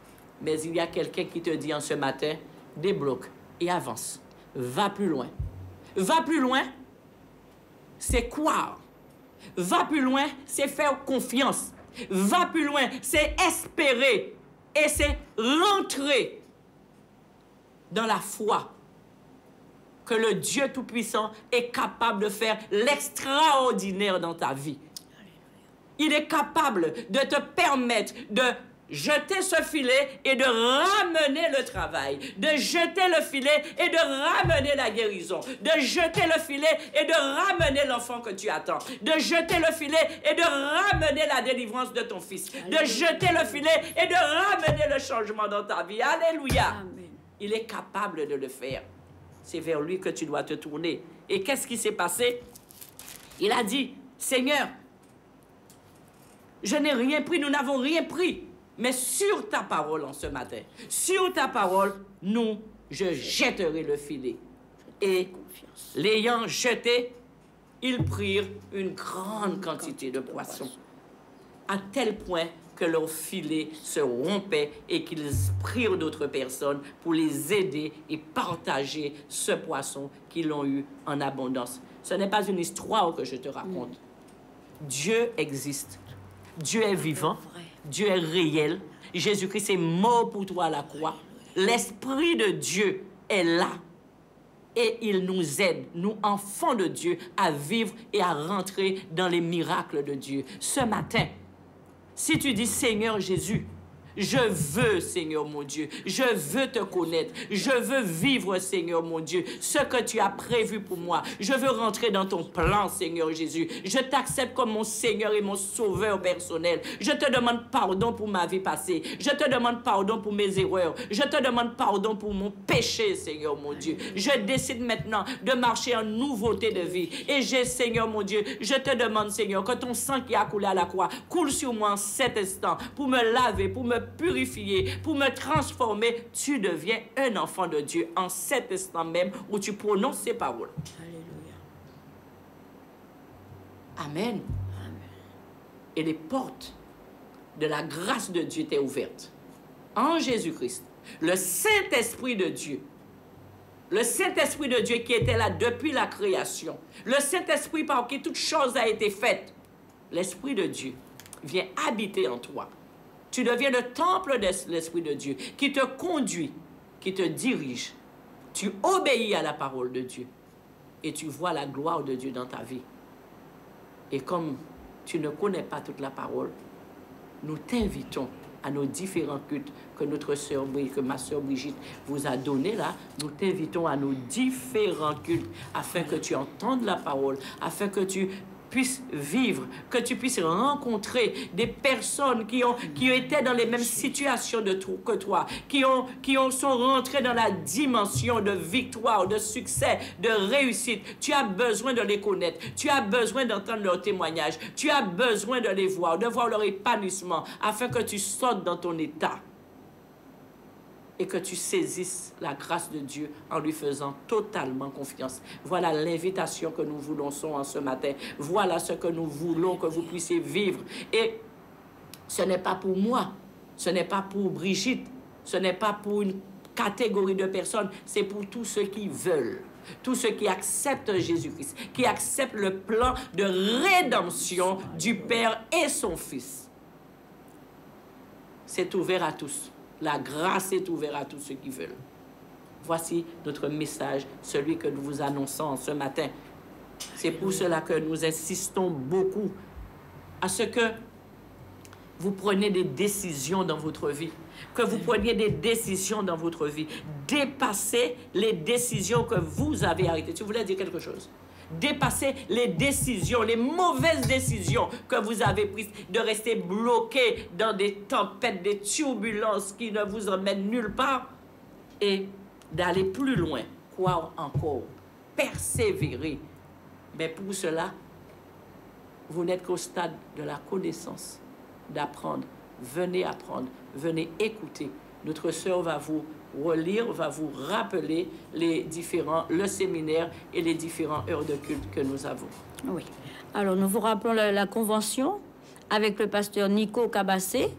Mais il y a quelqu'un qui te dit en ce matin, débloque et avance. Va plus loin. Va plus loin, c'est croire. Va plus loin, c'est faire confiance. Va plus loin, c'est espérer. Et c'est rentrer dans la foi que le Dieu Tout-Puissant est capable de faire l'extraordinaire dans ta vie. Il est capable de te permettre de jeter ce filet et de ramener le travail, de jeter le filet et de ramener la guérison, de jeter le filet et de ramener l'enfant que tu attends, de jeter le filet et de ramener la délivrance de ton fils, de jeter le filet et de ramener le changement dans ta vie. Alléluia. Amen. Il est capable de le faire. C'est vers lui que tu dois te tourner. Et qu'est-ce qui s'est passé? Il a dit, Seigneur, je n'ai rien pris, nous n'avons rien pris. Mais sur ta parole en ce matin, sur ta parole, je jetterai le filet. Et l'ayant jeté, ils prirent une grande quantité de poissons, à tel point que leur filet se rompait et qu'ils prirent d'autres personnes pour les aider et partager ce poisson qu'ils ont eu en abondance. Ce n'est pas une histoire que je te raconte. Dieu existe. Dieu est vivant. Dieu est réel. Jésus-Christ est mort pour toi à la croix. L'Esprit de Dieu est là. Et il nous aide, nous, enfants de Dieu, à vivre et à rentrer dans les miracles de Dieu. Ce matin, si tu dis, Seigneur Jésus, je veux, Seigneur mon Dieu, je veux te connaître, je veux vivre, Seigneur mon Dieu, ce que tu as prévu pour moi. Je veux rentrer dans ton plan, Seigneur Jésus. Je t'accepte comme mon Seigneur et mon Sauveur personnel. Je te demande pardon pour ma vie passée. Je te demande pardon pour mes erreurs. Je te demande pardon pour mon péché, Seigneur mon Dieu. Je décide maintenant de marcher en nouveauté de vie. Et Seigneur mon Dieu, je te demande, Seigneur, que ton sang qui a coulé à la croix coule sur moi en cet instant pour me laver, pour me purifier, pour me transformer. Tu deviens un enfant de Dieu en cet instant même où tu prononces ces paroles. Alléluia. Amen. Amen. Et les portes de la grâce de Dieu étaient ouvertes. En Jésus-Christ, le Saint-Esprit de Dieu, le Saint-Esprit de Dieu qui était là depuis la création, le Saint-Esprit par qui toute chose a été faite, l'Esprit de Dieu vient habiter en toi. Tu deviens le temple de l'Esprit de Dieu qui te conduit qui te dirige. Tu obéis à la parole de Dieu et tu vois la gloire de Dieu dans ta vie. Et comme tu ne connais pas toute la parole, nous t'invitons à nos différents cultes que ma sœur Brigitte vous a donné là. Nous t'invitons à nos différents cultes afin que tu entendes la parole, afin que tu puisses vivre, que tu puisses rencontrer des personnes qui étaient dans les mêmes situations que toi, sont rentrées dans la dimension de victoire, de succès, de réussite. Tu as besoin de les connaître, tu as besoin d'entendre leurs témoignages, tu as besoin de les voir, de voir leur épanouissement, afin que tu sortes dans ton état et que tu saisisses la grâce de Dieu en lui faisant totalement confiance. Voilà l'invitation que nous vous lançons en ce matin. Voilà ce que nous voulons que vous puissiez vivre. Et ce n'est pas pour moi, ce n'est pas pour Brigitte, ce n'est pas pour une catégorie de personnes, c'est pour tous ceux qui veulent, tous ceux qui acceptent Jésus-Christ, qui acceptent le plan de rédemption du Père et son Fils. C'est ouvert à tous. La grâce est ouverte à tous ceux qui veulent. Voici notre message, celui que nous vous annonçons ce matin. C'est pour cela que nous insistons beaucoup à ce que vous preniez des décisions dans votre vie, que vous preniez des décisions dans votre vie. Dépassez les décisions que vous avez arrêtées. Tu voulais dire quelque chose? Dépasser les décisions, les mauvaises décisions que vous avez prises, de rester bloqué dans des tempêtes, des turbulences qui ne vous emmènent nulle part, et d'aller plus loin, croire encore, persévérer. Mais pour cela, vous n'êtes qu'au stade de la connaissance, d'apprendre. Venez apprendre, venez écouter. Notre sœur va vous relire, va vous rappeler le séminaire et les différentes heures de culte que nous avons. Oui. Alors, nous vous rappelons la convention avec le pasteur Nico Cabassé,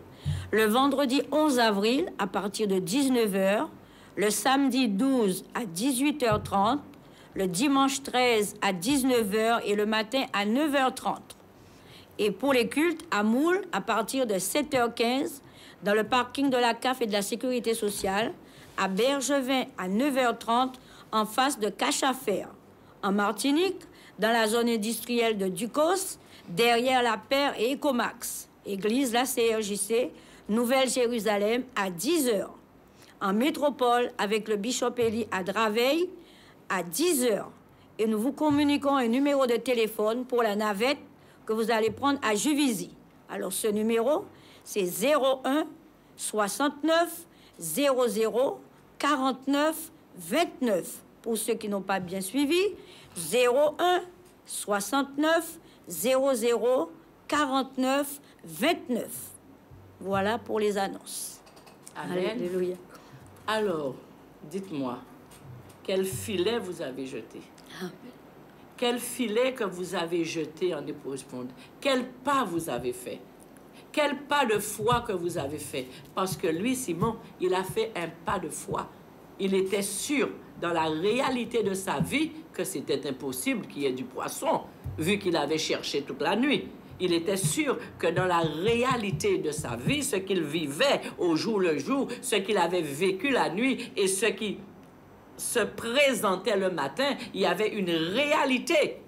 le vendredi 11 avril à partir de 19h, le samedi 12 à 18h30, le dimanche 13 à 19h et le matin à 9h30. Et pour les cultes, à Moule, à partir de 7h15, dans le parking de la CAF et de la Sécurité sociale, à Bergevin à 9h30, en face de Cache-à-Faire. En Martinique, dans la zone industrielle de Ducos, derrière la Paire et Ecomax. Église, la CRJC, Nouvelle-Jérusalem, à 10h. En métropole, avec le Bishop Eli à Draveil, à 10h. Et nous vous communiquons un numéro de téléphone pour la navette que vous allez prendre à Juvisy. Alors, ce numéro, c'est 01 69 00 49 29. Pour ceux qui n'ont pas bien suivi, 01 69 00 49 29. Voilà pour les annonces. Amen. Alléluia. Alors, dites-moi, quel filet vous avez jeté? Amen. Quel filet que vous avez jeté en épouse ponde? Quel pas vous avez fait? Quel pas de foi que vous avez fait? Parce que lui, Simon, il a fait un pas de foi. Il était sûr, dans la réalité de sa vie, que c'était impossible qu'il y ait du poisson, vu qu'il avait cherché toute la nuit. Il était sûr que dans la réalité de sa vie, ce qu'il vivait au jour le jour, ce qu'il avait vécu la nuit et ce qui se présentait le matin, il y avait une réalité.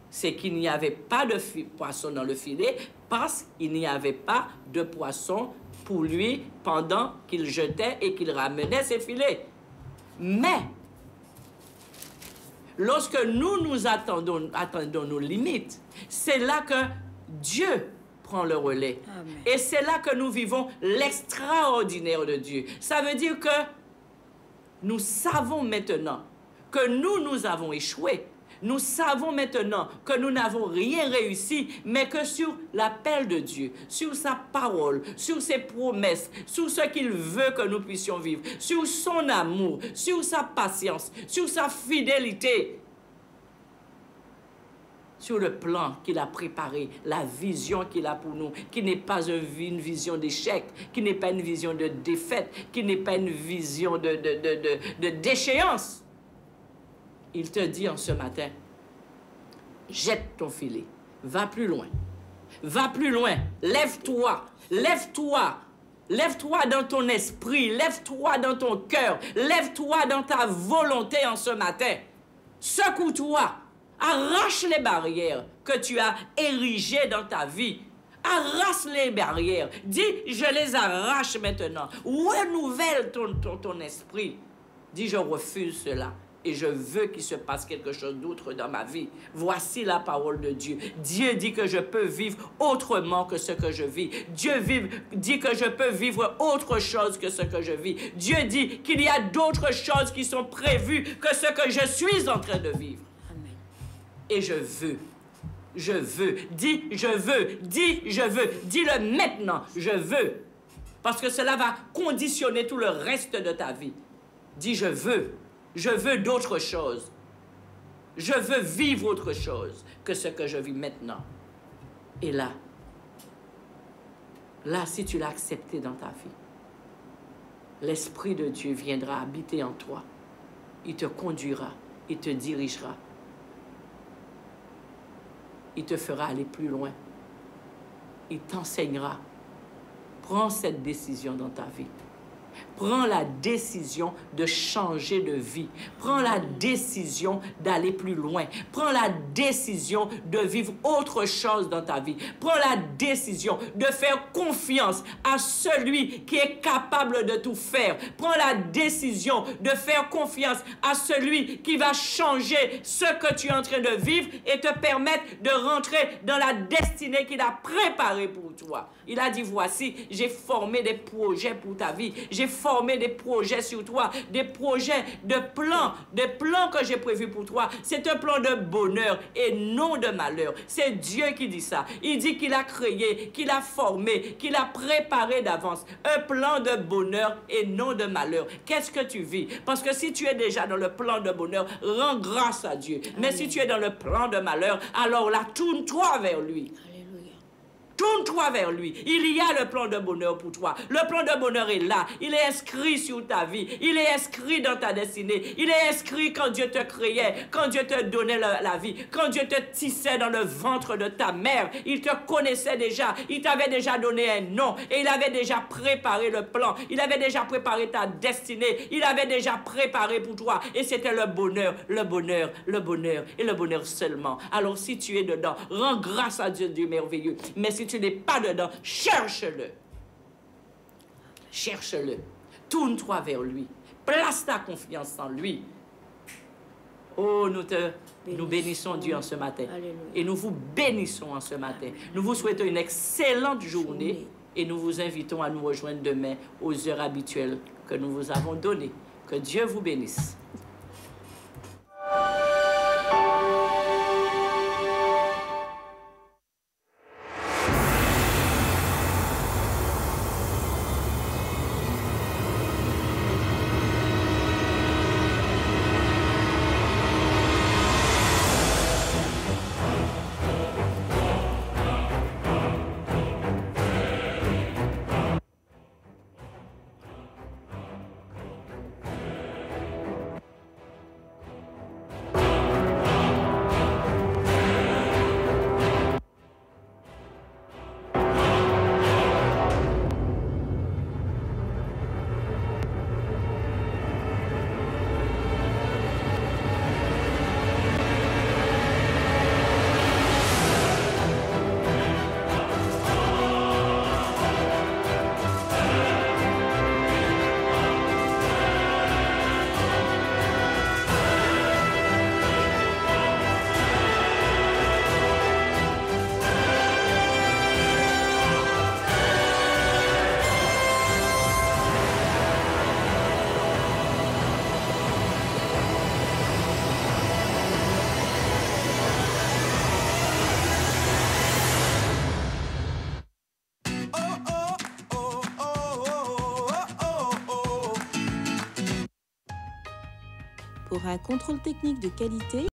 C'est qu'il n'y avait pas de poisson dans le filet parce qu'il n'y avait pas de poisson pour lui pendant qu'il jetait et qu'il ramenait ses filets. Mais, lorsque nous attendons nos limites, c'est là que Dieu prend le relais. Amen. Et c'est là que nous vivons l'extraordinaire de Dieu. Ça veut dire que nous savons maintenant que nous avons échoué. Nous savons maintenant que nous n'avons rien réussi, mais que sur l'appel de Dieu, sur sa parole, sur ses promesses, sur ce qu'il veut que nous puissions vivre, sur son amour, sur sa patience, sur sa fidélité, sur le plan qu'il a préparé, la vision qu'il a pour nous, qui n'est pas une vision d'échec, qui n'est pas une vision de défaite, qui n'est pas une vision de déchéance. Il te dit en ce matin, jette ton filet, va plus loin, lève-toi, Lève-toi dans ton esprit, lève-toi dans ton cœur, lève-toi dans ta volonté en ce matin. Secoue-toi, arrache les barrières que tu as érigées dans ta vie. Arrache les barrières. Dis, je les arrache maintenant. Renouvelle ton esprit. Dis, je refuse cela. Et je veux qu'il se passe quelque chose d'autre dans ma vie. Voici la parole de Dieu. Dieu dit que je peux vivre autrement que ce que je vis. Dieu dit que je peux vivre autre chose que ce que je vis. Dieu dit qu'il y a d'autres choses qui sont prévues que ce que je suis en train de vivre. Amen. Et je veux. Dis, je veux. Dis, je veux. Dis-le maintenant, je veux. Parce que cela va conditionner tout le reste de ta vie. Dis, je veux. Je veux d'autres choses. Je veux vivre autre chose que ce que je vis maintenant. Et là, si tu l'as accepté dans ta vie, l'Esprit de Dieu viendra habiter en toi. Il te conduira, il te dirigera. Il te fera aller plus loin. Il t'enseignera. Prends cette décision dans ta vie. Prends la décision de changer de vie. Prends la décision d'aller plus loin. Prends la décision de vivre autre chose dans ta vie. Prends la décision de faire confiance à celui qui est capable de tout faire. Prends la décision de faire confiance à celui qui va changer ce que tu es en train de vivre et te permettre de rentrer dans la destinée qu'il a préparée pour toi. Il a dit, voici, j'ai formé des projets pour ta vie. J'ai formé des projets sur toi, des projets des plans que j'ai prévus pour toi. C'est un plan de bonheur et non de malheur. C'est Dieu qui dit ça. Il dit qu'il a créé, qu'il a formé, qu'il a préparé d'avance un plan de bonheur et non de malheur. Qu'est-ce que tu vis? Parce que si tu es déjà dans le plan de bonheur, rends grâce à Dieu. Mais si tu es dans le plan de malheur, alors là, tourne-toi vers lui. Tourne-toi vers lui. Il y a le plan de bonheur pour toi. Le plan de bonheur est là. Il est inscrit sur ta vie. Il est inscrit dans ta destinée. Il est inscrit quand Dieu te créait, quand Dieu te donnait la vie, quand Dieu te tissait dans le ventre de ta mère. Il te connaissait déjà. Il t'avait déjà donné un nom et il avait déjà préparé le plan. Il avait déjà préparé ta destinée. Il avait déjà préparé pour toi. Et c'était le bonheur, le bonheur, le bonheur et le bonheur seulement. Alors si tu es dedans, rends grâce à Dieu, Dieu merveilleux. Mais si tu n'es pas dedans, cherche-le. Cherche-le. Tourne-toi vers lui. Place ta confiance en lui. Oh, nous bénissons Dieu en ce matin. Alléluia. Et nous vous bénissons en ce matin. Nous vous souhaitons une excellente journée et nous vous invitons à nous rejoindre demain aux heures habituelles que nous vous avons données. Que Dieu vous bénisse. Pour un contrôle technique de qualité,